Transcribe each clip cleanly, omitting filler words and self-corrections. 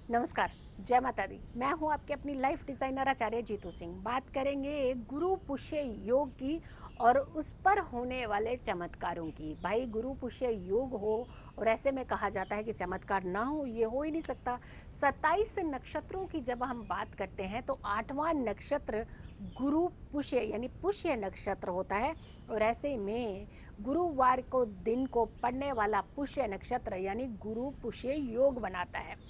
नमस्कार, जय माता दी। मैं हूं आपके अपनी लाइफ डिज़ाइनर आचार्य जीतू सिंह। बात करेंगे गुरु पुष्य योग की और उस पर होने वाले चमत्कारों की। भाई गुरु पुष्य योग हो और ऐसे में कहा जाता है कि चमत्कार ना हो, ये हो ही नहीं सकता। 27 नक्षत्रों की जब हम बात करते हैं तो 8वां नक्षत्र गुरु पुष्य यानी पुष्य नक्षत्र होता है और ऐसे में गुरुवार को दिन को पड़ने वाला पुष्य नक्षत्र यानी गुरु पुष्य योग बनाता है।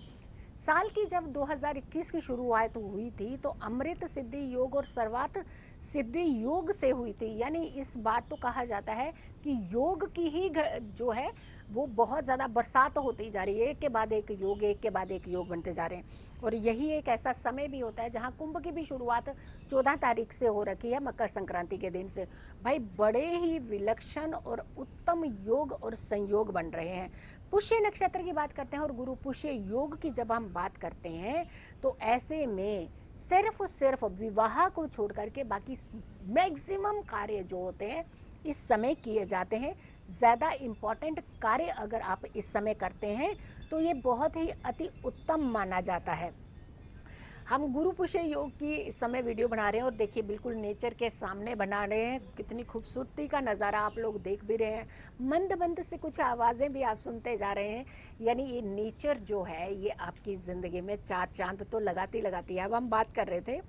साल की जब 2021 की शुरुआत हुई थी तो अमृत सिद्धि योग और सर्वात सिद्धि योग से हुई थी। यानी इस बात तो कहा जाता है कि योग की ही जो है वो बहुत ज़्यादा बरसात होती जा रही है, एक के बाद एक योग, एक के बाद एक योग बनते जा रहे हैं। और यही एक ऐसा समय भी होता है जहाँ कुंभ की भी शुरुआत 14 तारीख से हो रखी है, मकर संक्रांति के दिन से। भाई बड़े ही विलक्षण और उत्तम योग और संयोग बन रहे हैं। पुष्य नक्षत्र की बात करते हैं और गुरु पुष्य योग की जब हम बात करते हैं तो ऐसे में सिर्फ विवाह को छोड़ करके बाकी मैक्सिमम कार्य जो होते हैं इस समय किए जाते हैं। ज़्यादा इम्पॉर्टेंट कार्य अगर आप इस समय करते हैं तो ये बहुत ही अति उत्तम माना जाता है। हम गुरु पुष्य योग की इस समय वीडियो बना रहे हैं और देखिए बिल्कुल नेचर के सामने बना रहे हैं। कितनी खूबसूरती का नज़ारा आप लोग देख भी रहे हैं। मंद मंद से कुछ आवाज़ें भी आप सुनते जा रहे हैं। यानी ये नेचर जो है ये आपकी ज़िंदगी में चार चांद तो लगाती लगाती है। अब हम बात कर रहे थे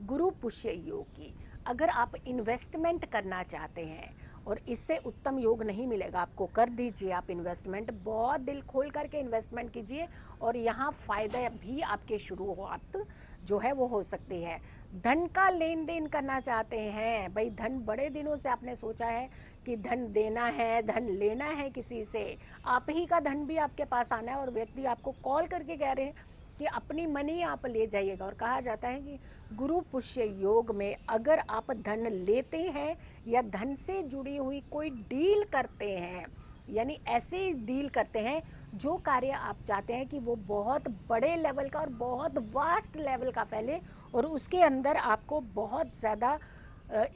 गुरु पुष्य योग की। अगर आप इन्वेस्टमेंट करना चाहते हैं और इससे उत्तम योग नहीं मिलेगा आपको, कर दीजिए आप इन्वेस्टमेंट, बहुत दिल खोल करके इन्वेस्टमेंट कीजिए और यहाँ फ़ायदे भी आपके शुरुआत जो है वो हो सकती है। धन का लेन देन करना चाहते हैं, भाई धन बड़े दिनों से आपने सोचा है कि धन देना है, धन लेना है किसी से, आप ही का धन भी आपके पास आना है और व्यक्ति आपको कॉल करके कह रहे हैं कि अपनी मनी आप ले जाइएगा। और कहा जाता है कि गुरु पुष्य योग में अगर आप धन लेते हैं या धन से जुड़ी हुई कोई डील करते हैं, यानी ऐसे डील करते हैं जो कार्य आप चाहते हैं कि वो बहुत बड़े लेवल का और बहुत वास्ट लेवल का फैले और उसके अंदर आपको बहुत ज़्यादा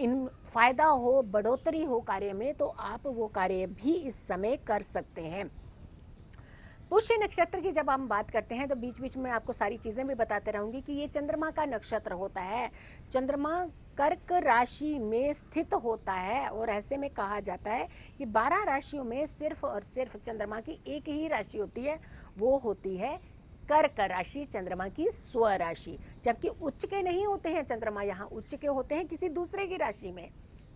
इन फायदा हो, बढ़ोतरी हो कार्य में, तो आप वो कार्य भी इस समय कर सकते हैं। पुष्य नक्षत्र की जब हम बात करते हैं तो बीच बीच में आपको सारी चीज़ें भी बताते रहूँगी कि ये चंद्रमा का नक्षत्र होता है। चंद्रमा कर्क राशि में स्थित होता है और ऐसे में कहा जाता है कि 12 राशियों में सिर्फ और सिर्फ चंद्रमा की एक ही राशि होती है, वो होती है कर्क राशि, चंद्रमा की स्व राशि। जबकि उच्च के नहीं होते हैं चंद्रमा, यहाँ उच्च के होते हैं किसी दूसरे की राशि में,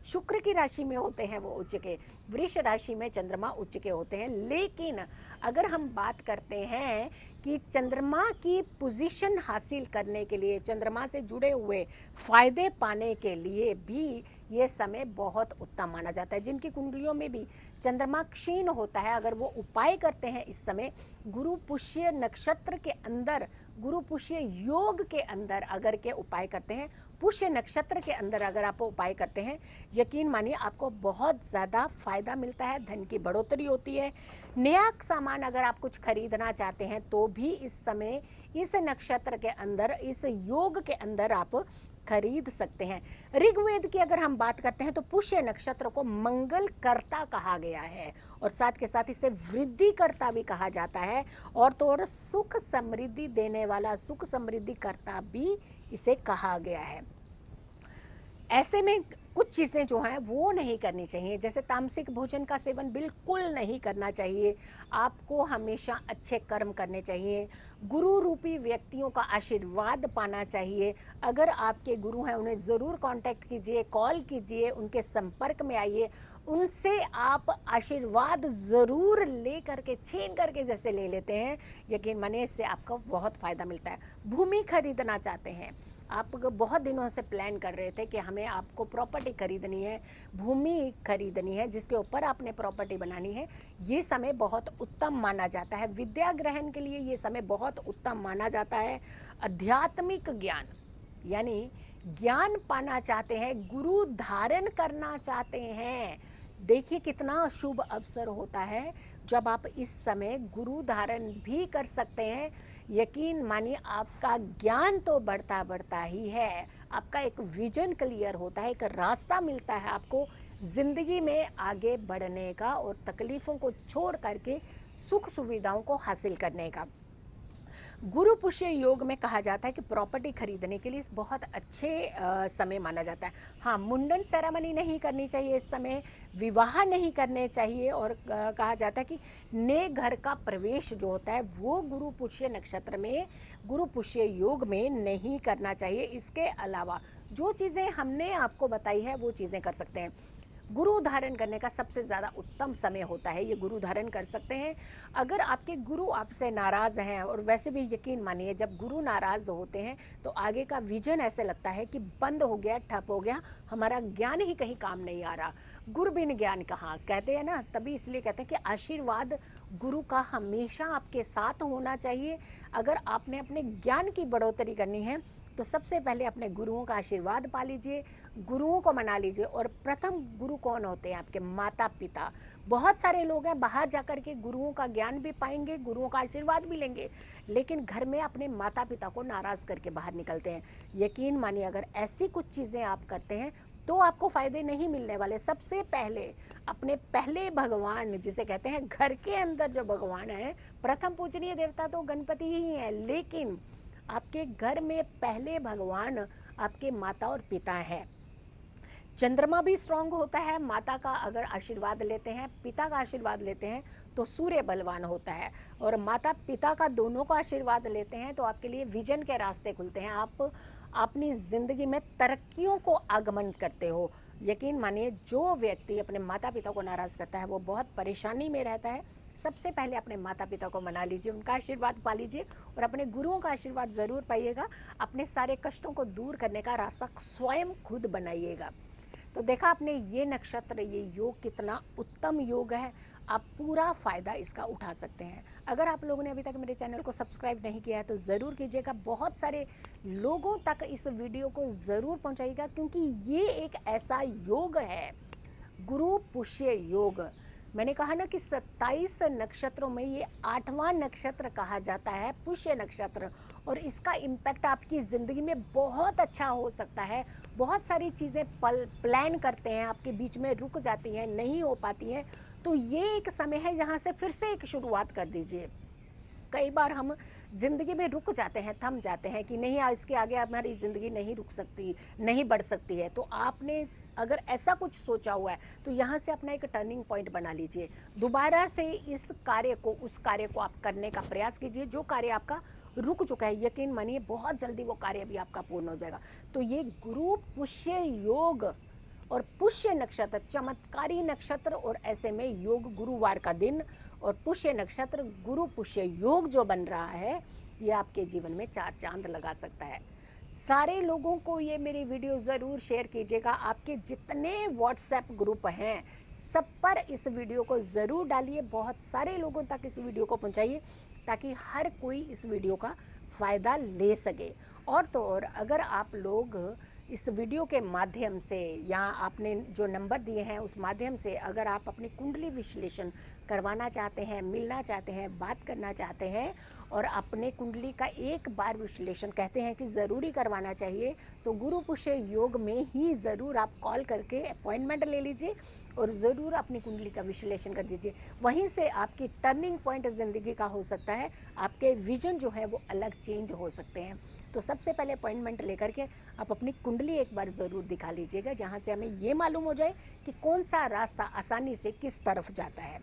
शुक्र की राशि में होते हैं वो उच्च के, वृष राशि में चंद्रमा उच्च के होते हैं। लेकिन अगर हम बात करते हैं कि चंद्रमा की पोजीशन हासिल करने के लिए, चंद्रमा से जुड़े हुए फायदे पाने के लिए भी ये समय बहुत उत्तम माना जाता है। जिनकी कुंडलियों में भी चंद्रमा क्षीण होता है, अगर वो उपाय करते हैं इस समय गुरु पुष्य नक्षत्र के अंदर, गुरु पुष्य योग के अंदर अगर के उपाय करते हैं, पुष्य नक्षत्र के अंदर अगर आप उपाय करते हैं, यकीन मानिए आपको बहुत ज़्यादा फायदा मिलता है, धन की बढ़ोतरी होती है। नया सामान अगर आप कुछ खरीदना चाहते हैं तो भी इस समय इस नक्षत्र के अंदर, इस योग के अंदर आप खरीद सकते हैं। ऋग्वेद की अगर हम बात करते हैं तो पुष्य नक्षत्र को मंगल कर्ता कहा गया है और साथ के साथ इसे वृद्धि कर्ता भी कहा जाता है और तो और सुख समृद्धि देने वाला, सुख समृद्धि कर्ता भी इसे कहा गया है। ऐसे में कुछ चीज़ें जो हैं वो नहीं करनी चाहिए, जैसे तामसिक भोजन का सेवन बिल्कुल नहीं करना चाहिए। आपको हमेशा अच्छे कर्म करने चाहिए, गुरु रूपी व्यक्तियों का आशीर्वाद पाना चाहिए। अगर आपके गुरु हैं उन्हें ज़रूर कांटेक्ट कीजिए, कॉल कीजिए, उनके संपर्क में आइए, उनसे आप आशीर्वाद ज़रूर ले करके, छीन करके जैसे ले लेते हैं, यकीन मानिए इससे आपको बहुत फ़ायदा मिलता है। भूमि खरीदना चाहते हैं आप, बहुत दिनों से प्लान कर रहे थे कि हमें आपको प्रॉपर्टी खरीदनी है, भूमि खरीदनी है जिसके ऊपर आपने प्रॉपर्टी बनानी है, ये समय बहुत उत्तम माना जाता है। विद्या ग्रहण के लिए ये समय बहुत उत्तम माना जाता है। आध्यात्मिक ज्ञान यानी ज्ञान पाना चाहते हैं, गुरु धारण करना चाहते हैं, देखिए कितना शुभ अवसर होता है जब आप इस समय गुरु धारण भी कर सकते हैं। यकीन मानिए आपका ज्ञान तो बढ़ता बढ़ता ही है, आपका एक विजन क्लियर होता है, एक रास्ता मिलता है आपको ज़िंदगी में आगे बढ़ने का और तकलीफ़ों को छोड़ करके सुख सुविधाओं को हासिल करने का। गुरु पुष्य योग में कहा जाता है कि प्रॉपर्टी खरीदने के लिए बहुत अच्छे समय माना जाता है। हाँ, मुंडन सेरेमनी नहीं करनी चाहिए इस समय, विवाह नहीं करने चाहिए, और कहा जाता है कि नए घर का प्रवेश जो होता है वो गुरु पुष्य नक्षत्र में, गुरु पुष्य योग में नहीं करना चाहिए। इसके अलावा जो चीज़ें हमने आपको बताई है वो चीज़ें कर सकते हैं। गुरु धारण करने का सबसे ज़्यादा उत्तम समय होता है, ये गुरु धारण कर सकते हैं अगर आपके गुरु आपसे नाराज़ हैं। और वैसे भी यकीन मानिए, जब गुरु नाराज़ होते हैं तो आगे का विजन ऐसे लगता है कि बंद हो गया, ठप हो गया, हमारा ज्ञान ही कहीं काम नहीं आ रहा। गुरु बिन ज्ञान कहाँ, कहते हैं ना, तभी इसलिए कहते हैं कि आशीर्वाद गुरु का हमेशा आपके साथ होना चाहिए। अगर आपने अपने ज्ञान की बढ़ोतरी करनी है तो सबसे पहले अपने गुरुओं का आशीर्वाद पा लीजिए, गुरुओं को मना लीजिए। और प्रथम गुरु कौन होते हैं? आपके माता पिता। बहुत सारे लोग हैं बाहर जाकर के गुरुओं का ज्ञान भी पाएंगे, गुरुओं का आशीर्वाद भी लेंगे, लेकिन घर में अपने माता पिता को नाराज़ करके बाहर निकलते हैं। यकीन मानिए, अगर ऐसी कुछ चीज़ें आप करते हैं तो आपको फ़ायदे नहीं मिलने वाले। सबसे पहले अपने पहले भगवान, जिसे कहते हैं घर के अंदर जो भगवान है, प्रथम पूजनीय देवता तो गणपति ही है, लेकिन आपके घर में पहले भगवान आपके माता और पिता है। चंद्रमा भी स्ट्रांग होता है, माता का अगर आशीर्वाद लेते हैं, पिता का आशीर्वाद लेते हैं तो सूर्य बलवान होता है। और माता पिता का दोनों का आशीर्वाद लेते हैं तो आपके लिए विजन के रास्ते खुलते हैं, आप अपनी ज़िंदगी में तरक्कियों को आगमन करते हो। यकीन मानिए, जो व्यक्ति अपने माता पिता को नाराज़ करता है वो बहुत परेशानी में रहता है। सबसे पहले अपने माता पिता को मना लीजिए, उनका आशीर्वाद पा लीजिए और अपने गुरुओं का आशीर्वाद ज़रूर पाइएगा। अपने सारे कष्टों को दूर करने का रास्ता स्वयं खुद बनाइएगा। तो देखा आपने, ये नक्षत्र, ये योग कितना उत्तम योग है, आप पूरा फ़ायदा इसका उठा सकते हैं। अगर आप लोगों ने अभी तक मेरे चैनल को सब्सक्राइब नहीं किया है तो ज़रूर कीजिएगा, बहुत सारे लोगों तक इस वीडियो को ज़रूर पहुंचाइएगा, क्योंकि ये एक ऐसा योग है, गुरु पुष्य योग। मैंने कहा ना कि 27 नक्षत्रों में ये 8वां नक्षत्र कहा जाता है, पुष्य नक्षत्र, और इसका इम्पैक्ट आपकी ज़िंदगी में बहुत अच्छा हो सकता है। बहुत सारी चीज़ें प्लान करते हैं, आपके बीच में रुक जाती हैं, नहीं हो पाती हैं, तो ये एक समय है जहाँ से फिर से एक शुरुआत कर दीजिए। कई बार हम ज़िंदगी में रुक जाते हैं, थम जाते हैं कि नहीं, इसके आगे हमारी ज़िंदगी नहीं रुक सकती, नहीं बढ़ सकती है। तो आपने अगर ऐसा कुछ सोचा हुआ है तो यहाँ से अपना एक टर्निंग पॉइंट बना लीजिए, दोबारा से इस कार्य को, उस कार्य को आप करने का प्रयास कीजिए जो कार्य आपका रुक चुका है। यकीन मानिए, बहुत जल्दी वो कार्य भी आपका पूर्ण हो जाएगा। तो ये गुरु पुष्य योग और पुष्य नक्षत्र, चमत्कारी नक्षत्र, और ऐसे में योग गुरुवार का दिन और पुष्य नक्षत्र, गुरु पुष्य योग जो बन रहा है, ये आपके जीवन में 4 चांद लगा सकता है। सारे लोगों को ये मेरी वीडियो ज़रूर शेयर कीजिएगा। आपके जितने व्हाट्सएप ग्रुप हैं सब पर इस वीडियो को ज़रूर डालिए, बहुत सारे लोगों तक इस वीडियो को पहुंचाइए ताकि हर कोई इस वीडियो का फ़ायदा ले सके। और तो और, अगर आप लोग इस वीडियो के माध्यम से या आपने जो नंबर दिए हैं उस माध्यम से अगर आप अपनी कुंडली विश्लेषण करवाना चाहते हैं, मिलना चाहते हैं, बात करना चाहते हैं और अपने कुंडली का एक बार विश्लेषण कहते हैं कि ज़रूरी करवाना चाहिए, तो गुरु पुष्य योग में ही ज़रूर आप कॉल करके अपॉइंटमेंट ले लीजिए और ज़रूर अपनी कुंडली का विश्लेषण कर दीजिए। वहीं से आपकी टर्निंग पॉइंट ज़िंदगी का हो सकता है, आपके विजन जो है वो अलग चेंज हो सकते हैं। तो सबसे पहले अपॉइंटमेंट लेकर के आप अपनी कुंडली एक बार ज़रूर दिखा लीजिएगा, जहाँ से हमें ये मालूम हो जाए कि कौन सा रास्ता आसानी से किस तरफ जाता है।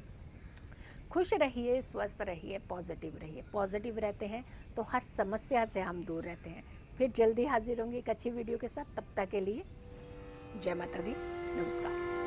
खुश रहिए, स्वस्थ रहिए, पॉजिटिव रहिए। पॉजिटिव रहते हैं तो हर समस्या से हम दूर रहते हैं। फिर जल्दी हाजिर होंगे एक अच्छी वीडियो के साथ, तब तक के लिए जय माता दी, नमस्कार।